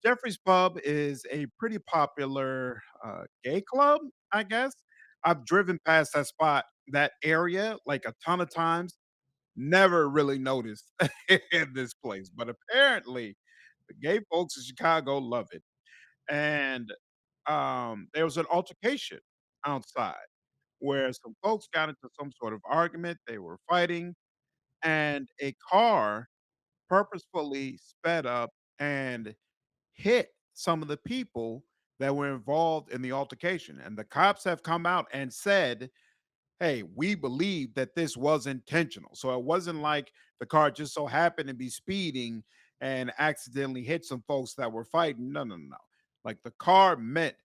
Jeffrey's Pub is a pretty popular, gay club, I guess. I've driven past that spot, that area, like, a ton of times, never really noticed in this place, but apparently, the gay folks in Chicago love it, and, there was an altercation outside where some folks got into some sort of argument, they were fighting, and a car purposefully sped up and hit some of the people that were involved in the altercation. And the cops have come out and said, hey, we believe that this was intentional. So it wasn't like the car just so happened to be speeding and accidentally hit some folks that were fighting. No, no, no. Like the car meant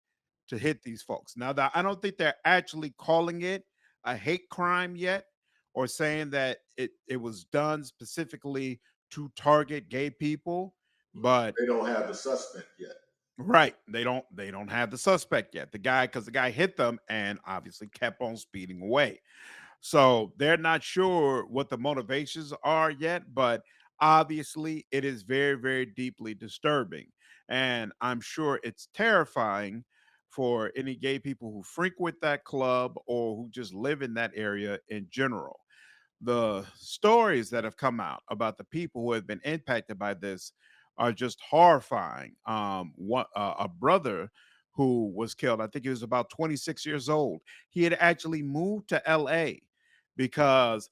to hit these folks. Now that I don't think they're actually calling it a hate crime yet or saying that it was done specifically to target gay people, but They don't have the suspect yet. right. They don't have the suspect yet. The guy, because the guy hit them and obviously kept on speeding away. So they're not sure what the motivations are yet, but obviously it is very, very deeply disturbing. And I'm sure it's terrifying for any gay people who frequent that club or who just live in that area in general. The stories that have come out about the people who have been impacted by this are just horrifying. A brother who was killed, I think he was about 26 years old. He had actually moved to LA because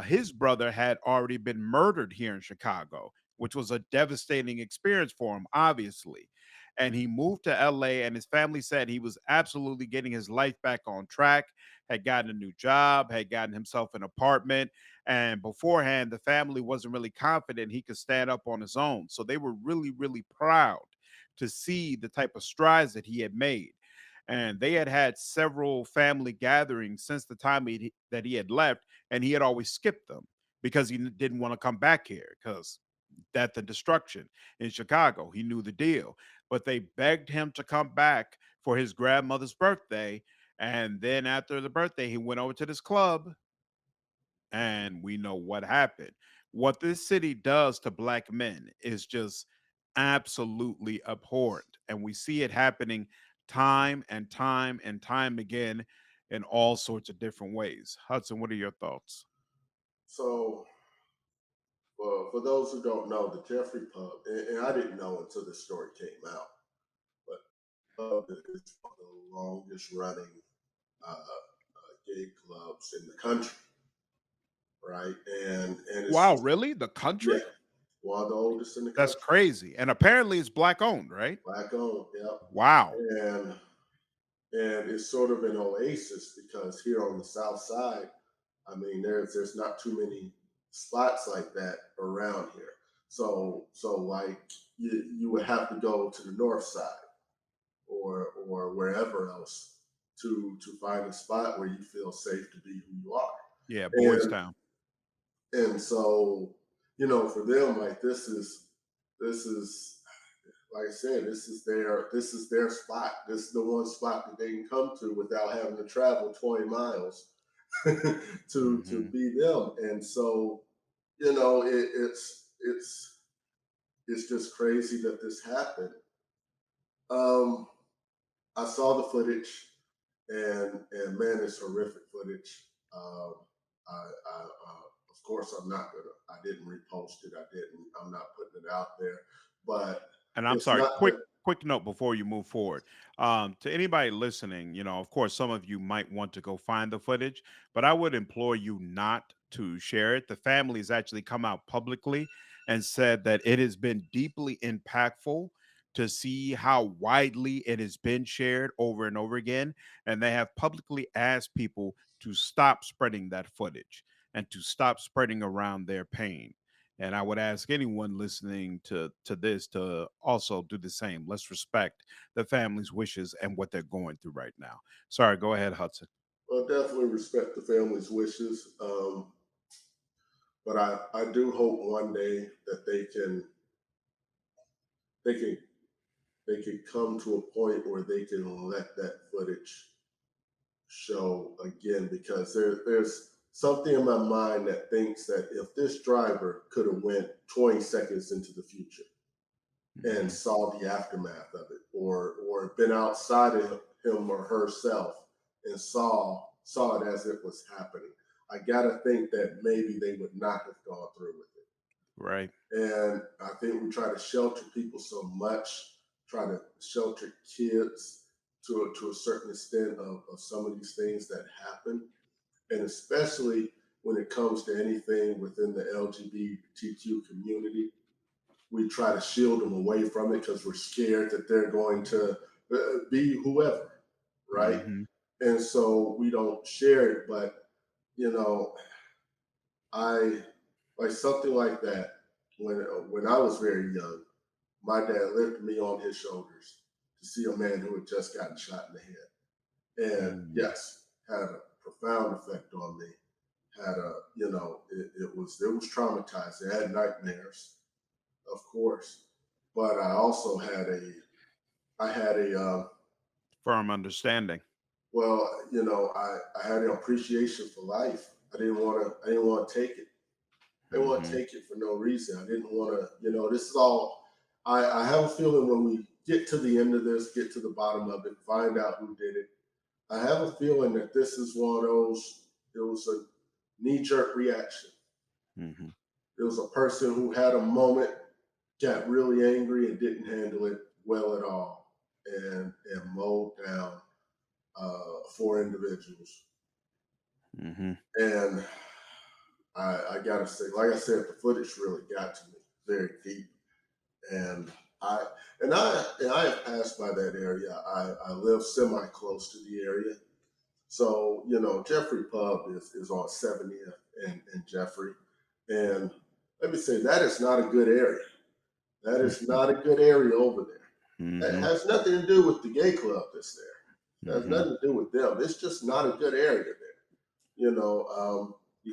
his brother had already been murdered here in Chicago, which was a devastating experience for him, obviously. And he moved to LA, and his family said he was absolutely getting his life back on track, had gotten a new job, had gotten himself an apartment. And beforehand, the family wasn't really confident he could stand up on his own. So they were really, really proud to see the type of strides that he had made. And they had had several family gatherings since the time that he had left, and he had always skipped them because he didn't want to come back here because death and destruction in Chicago. He knew the deal, but they begged him to come back for his grandmother's birthday. And then after the birthday, he went over to this club, and we know what happened. What this city does to black men is just absolutely abhorrent. And we see it happening time and time and time again in all sorts of different ways. Hudson, what are your thoughts? So, for those who don't know, the Jeffrey Pub, and I didn't know until this story came out, but Pub is one of the longest running gay clubs in the country, right? And it's Wow, just, really? The yeah, country? one of the oldest in the That's country. crazy. And apparently it's black owned, right? Black owned, yep. Wow. And and it's sort of an oasis because here on the South Side, I mean, there's not too many spots like that around here. So like you would have to go to the North Side or wherever else to find a spot where you feel safe to be who you are. Yeah, Boys And Town. and so for them, like this is like I said, this is their spot. This is the one spot that they can come to without having to travel 20 miles to Hmm. be them. And so, it's just crazy that this happened. Um, I saw the footage, and man, it's horrific footage. Of course, I'm not gonna. I didn't repost it. I didn't. I'm not putting it out there. But And I'm it's sorry, not that. quick note before you move forward. To anybody listening, of course, some of you might want to go find the footage, but I would implore you not to share it. The family has actually come out publicly and said that it has been deeply impactful to see how widely it has been shared over and over again. And they have publicly asked people to stop spreading that footage and to stop spreading around their pain. And I would ask anyone listening to this to also do the same. Let's respect the family's wishes and what they're going through right now. Sorry, go ahead, Hudson. Well, definitely respect the family's wishes, but I do hope one day that they can they can come to a point where they can let that footage show again, because there's something in my mind that thinks that if this driver could have went 20 seconds into the future, and Mhm. saw the aftermath of it, or been outside of him or herself and saw it as it was happening. I gotta think that maybe they would not have gone through with it. Right. And I think we try to shelter people so much, try to shelter kids to a certain extent of some of these things that happen. And especially when it comes to anything within the LGBTQ community, we try to shield them away from it because we're scared that they're going to be whoever, right? Mhm. And so we don't share it. But, you know, I like something like that when I was very young. My dad lifted me on his shoulders to see a man who had just gotten shot in the head. And Mm. yes, had a profound effect on me. Had a, it was traumatizing. I had nightmares, of course, but I had a, Firm understanding. well, I had an appreciation for life. I didn't want to take it. I didn't want to Mhm. take it for no reason. I didn't want to, this is all, I have a feeling when we get to the end of this, get to the bottom of it, find out who did it. I have a feeling that this is one of those, it was a knee jerk reaction. Mhm. It was a person who had a moment, got really angry, and didn't handle it well at all, and mowed down four individuals. Mhm. And I gotta say, like I said, the footage really got to me very deep. And I and I have passed by that area. I live semi close to the area, so Jeffrey Pub is on 70th and Jeffrey, and let me say that is not a good area. That is Mhm. not a good area over there. That Mhm. has nothing to do with the gay club that's there. It has Mhm. nothing to do with them. It's just not a good area there. You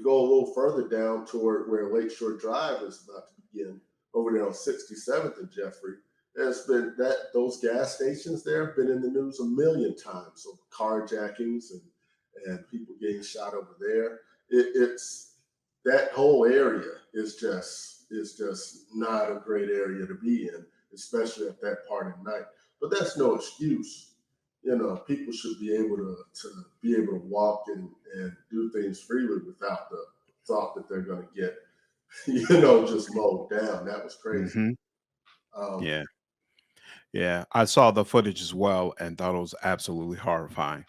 go a little further down toward where Lakeshore Drive is about to begin, over there on 67th and Jeffrey. There's been that those gas stations there have been in the news a million times of carjackings and people getting shot over there. It's that whole area is just not a great area to be in, especially at that part of night. But that's no excuse. People should be able to be able to walk and do things freely without the thought that they're going to get, just mowed down. That was crazy. Mhm. Um, Yeah. Yeah. I saw the footage as well and thought it was absolutely horrifying.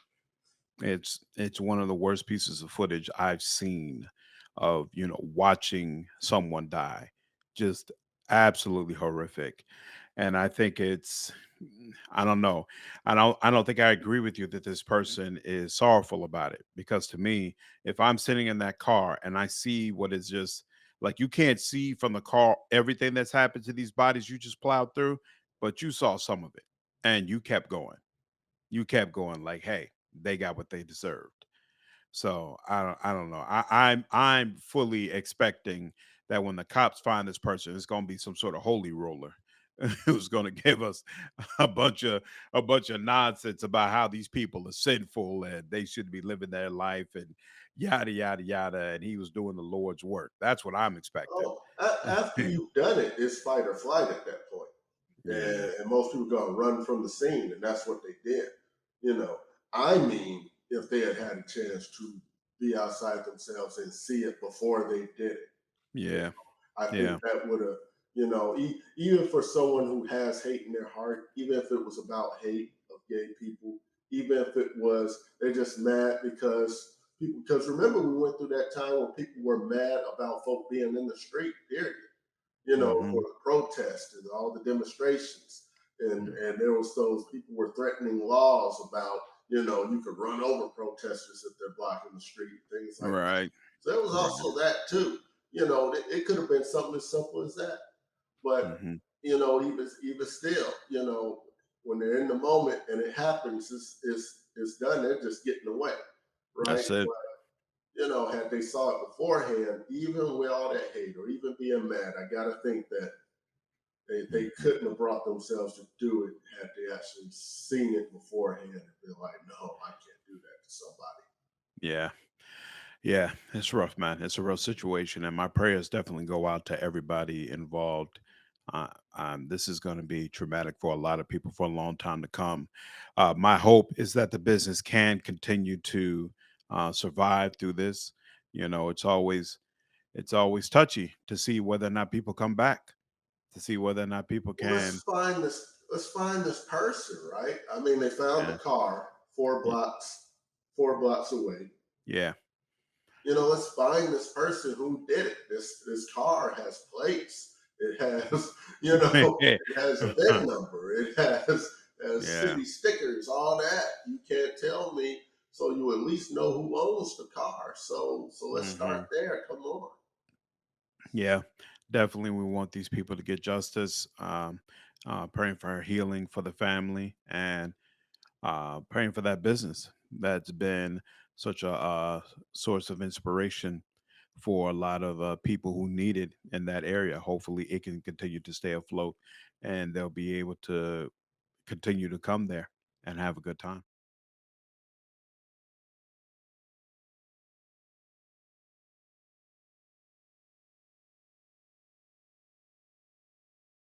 It's one of the worst pieces of footage I've seen of, watching someone die. Just absolutely horrific. And I think I don't know. I don't think I agree with you that this person is sorrowful about it, because to me, if I'm sitting in that car and I see what is just like, you can't see from the car everything that's happened to these bodies you just plowed through, but you saw some of it and you kept going. You kept going like, hey, they got what they deserved. So I don't know. I'm fully expecting that when the cops find this person, it's gonna be some sort of holy roller who's gonna give us a bunch of a bunch of nonsense about how these people are sinful and they should be living their life and yada yada yada. And he was doing the Lord's work. That's what I'm expecting. oh, after you've done it, it's fight or flight at that point. Yeah. And most people gonna run from the scene, and that's what they did. You know, I mean, if they had had a chance to be outside themselves and see it before they did it, you Yeah. I think Yeah. that would have, even for someone who has hate in their heart, even if it was about hate of gay people, even if it was they're just mad because remember we went through that time when people were mad about folk being in the street, period. For Hmm. the protests and all the demonstrations. And Hmm. and there was those people were threatening laws about, you could run over protesters if they're blocking the street, things like that. Right. So there was Right. also that too. It could have been something as simple as that. But Hmm. even still, when they're in the moment and it happens, it's done. They're just getting away, right? That's it. But had they saw it beforehand, even with all that hate or even being mad, I gotta think that they Mhm. couldn't have brought themselves to do it had they actually seen it beforehand and been like, no, I can't do that to somebody. Yeah. Yeah, it's rough, man. It's a rough situation, and my prayers definitely go out to everybody involved. This is going to be traumatic for a lot of people for a long time to come. My hope is that the business can continue to survive through this. You know, it's always touchy to see whether or not people come back, to see whether or not people Well, can. let's find this person, right? I mean, they found the Yeah, car y- 4 blocks away. yeah, Let's find this person who did it. This car has plates. It has, it has a VIN number. It has yeah. city stickers, all that. You can't tell me, so you at least know who owns the car. So let's Hmm. start there. Come on. Yeah, definitely. We want these people to get justice. Praying for her healing for the family, and praying for that business that's been such a source of inspiration for a lot of people who need it in that area. Hopefully, it can continue to stay afloat, and they'll be able to continue to come there and have a good time.